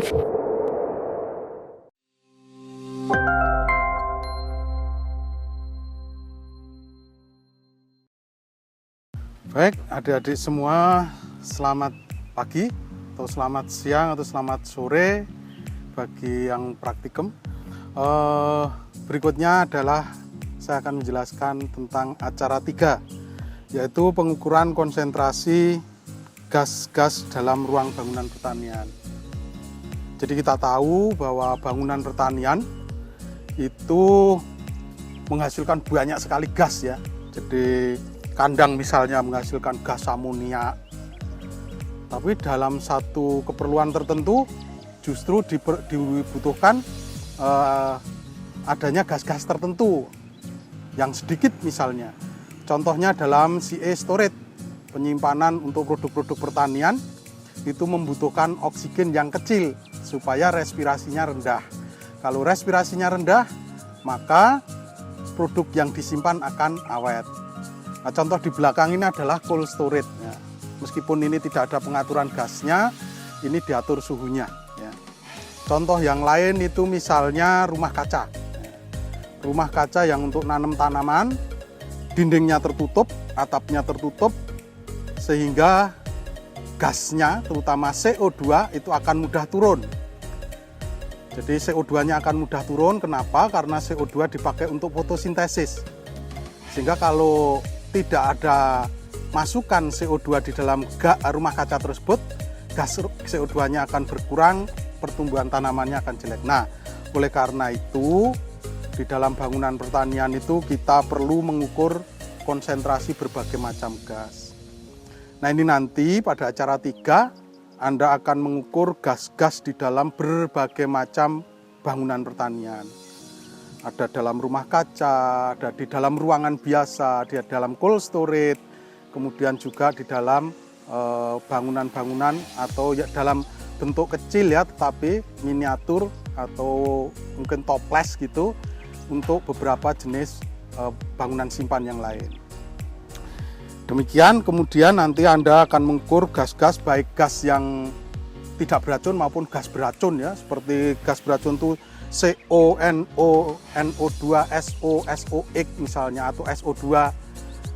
Baik, adik-adik semua, selamat pagi, atau selamat siang, atau selamat sore bagi yang praktikum. Berikutnya adalah saya akan menjelaskan tentang acara 3, yaitu pengukuran konsentrasi gas-gas dalam ruang bangunan pertanian. Jadi kita tahu bahwa bangunan pertanian itu menghasilkan banyak sekali gas ya. Jadi kandang misalnya menghasilkan gas amoniak, tapi dalam satu keperluan tertentu justru dibutuhkan adanya gas-gas tertentu yang sedikit misalnya. Contohnya dalam CA storage, penyimpanan untuk produk-produk pertanian itu membutuhkan oksigen yang kecil supaya respirasinya rendah. Kalau respirasinya rendah, maka produk yang disimpan akan awet. Nah, contoh di belakang ini adalah cold storage. Ya. Meskipun ini tidak ada pengaturan gasnya, ini diatur suhunya. Ya. Contoh yang lain itu misalnya rumah kaca. Ya. Rumah kaca yang untuk nanam tanaman, dindingnya tertutup, atapnya tertutup, sehingga gasnya, terutama CO2, itu akan mudah turun. Jadi CO2-nya akan mudah turun, kenapa? Karena CO2 dipakai untuk fotosintesis. Sehingga kalau tidak ada masukan CO2 di dalam rumah kaca tersebut, gas CO2-nya akan berkurang, pertumbuhan tanamannya akan jelek. Nah, oleh karena itu, di dalam bangunan pertanian itu kita perlu mengukur konsentrasi berbagai macam gas. Nah, ini nanti pada acara 3, Anda akan mengukur gas-gas di dalam berbagai macam bangunan pertanian. Ada dalam rumah kaca, ada di dalam ruangan biasa, di dalam cold storage, kemudian juga di dalam bangunan-bangunan atau ya dalam bentuk kecil ya, tetapi miniatur atau mungkin toples gitu untuk beberapa jenis bangunan simpan yang lain. Demikian, kemudian nanti Anda akan mengukur gas-gas, baik gas yang tidak beracun maupun gas beracun ya, seperti gas beracun itu CO, NO, NO2, SO, SOX misalnya, atau SO2,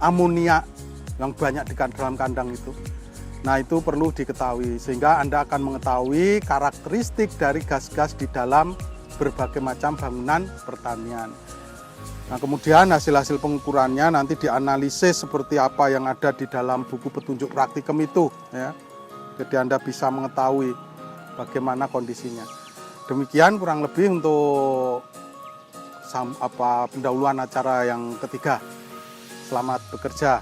amoniak yang banyak di dalam kandang itu. Nah, itu perlu diketahui, sehingga Anda akan mengetahui karakteristik dari gas-gas di dalam berbagai macam bangunan pertanian. Nah, kemudian hasil-hasil pengukurannya nanti dianalisis seperti apa yang ada di dalam buku petunjuk praktikum itu ya. Jadi Anda bisa mengetahui bagaimana kondisinya. Demikian kurang lebih untuk pendahuluan acara yang ketiga. Selamat bekerja.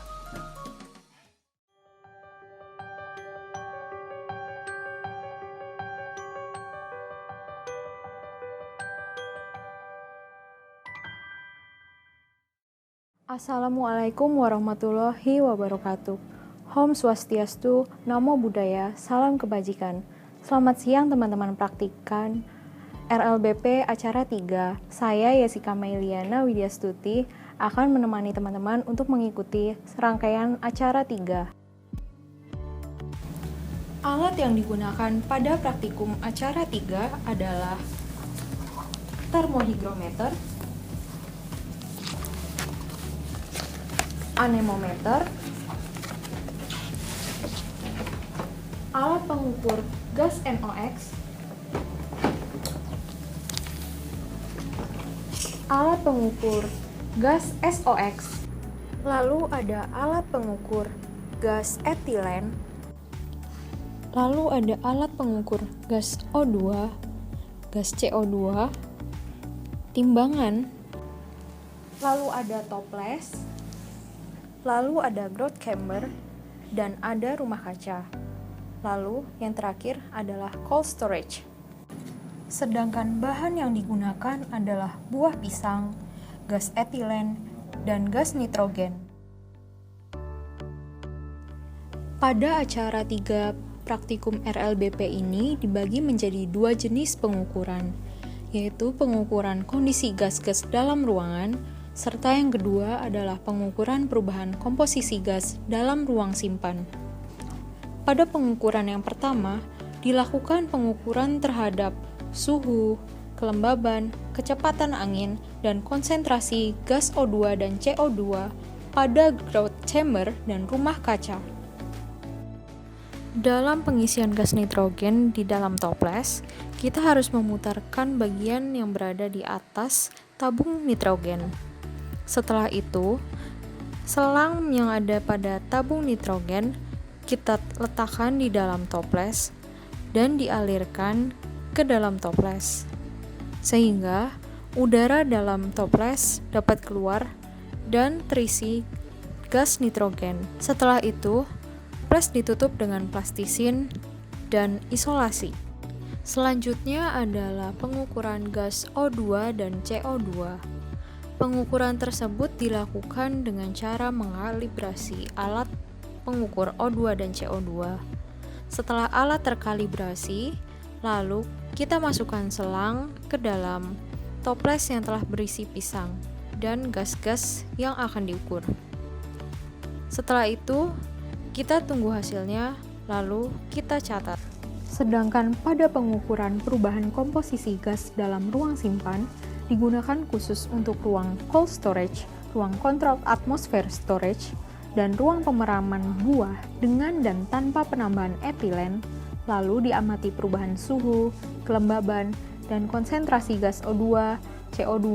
Assalamualaikum warahmatullahi wabarakatuh. Om Swastiastu, Namo Buddhaya, Salam Kebajikan. Selamat siang teman-teman praktikan RLBP acara 3. Saya Yesika Mailiana Widyastuti akan menemani teman-teman untuk mengikuti serangkaian acara 3. Alat yang digunakan pada praktikum acara 3 adalah termohigrometer, anemometer, alat pengukur gas NOx, alat pengukur gas SOX, lalu ada alat pengukur gas etilen, lalu ada alat pengukur gas O2, gas CO2, timbangan, lalu ada toples, lalu ada grout chamber, dan ada rumah kaca. Lalu yang terakhir adalah cold storage. Sedangkan bahan yang digunakan adalah buah pisang, gas etilen, dan gas nitrogen. Pada acara 3 praktikum RLBP ini dibagi menjadi 2 jenis pengukuran, yaitu pengukuran kondisi gas-gas dalam ruangan, serta yang kedua adalah pengukuran perubahan komposisi gas dalam ruang simpan. Pada pengukuran yang pertama, dilakukan pengukuran terhadap suhu, kelembaban, kecepatan angin, dan konsentrasi gas O2 dan CO2 pada ground chamber dan rumah kaca. Dalam pengisian gas nitrogen di dalam toples, kita harus memutarkan bagian yang berada di atas tabung nitrogen. Setelah itu, selang yang ada pada tabung nitrogen kita letakkan di dalam toples dan dialirkan ke dalam toples, sehingga udara dalam toples dapat keluar dan terisi gas nitrogen. Setelah itu, toples ditutup dengan plastisin dan isolasi. Selanjutnya adalah pengukuran gas O2 dan CO2. Pengukuran tersebut dilakukan dengan cara mengalibrasi alat pengukur O2 dan CO2. Setelah alat terkalibrasi, lalu kita masukkan selang ke dalam toples yang telah berisi pisang dan gas-gas yang akan diukur. Setelah itu, kita tunggu hasilnya, lalu kita catat. Sedangkan pada pengukuran perubahan komposisi gas dalam ruang simpan, digunakan khusus untuk ruang cold storage, ruang controlled atmosphere storage, dan ruang pemeraman buah dengan dan tanpa penambahan etilen, lalu diamati perubahan suhu, kelembaban, dan konsentrasi gas O2, CO2,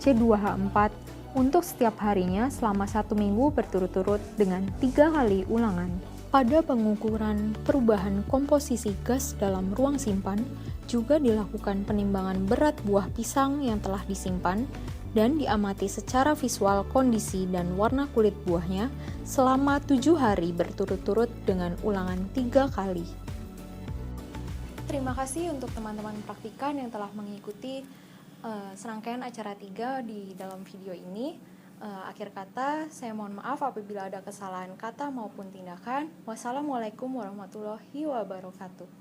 C2H4 untuk setiap harinya selama 1 minggu berturut-turut dengan 3 kali ulangan. Pada pengukuran perubahan komposisi gas dalam ruang simpan, juga dilakukan penimbangan berat buah pisang yang telah disimpan dan diamati secara visual kondisi dan warna kulit buahnya selama 7 hari berturut-turut dengan ulangan 3 kali. Terima kasih untuk teman-teman praktikan yang telah mengikuti serangkaian acara 3 di dalam video ini. Akhir kata, saya mohon maaf apabila ada kesalahan kata maupun tindakan. Wassalamualaikum warahmatullahi wabarakatuh.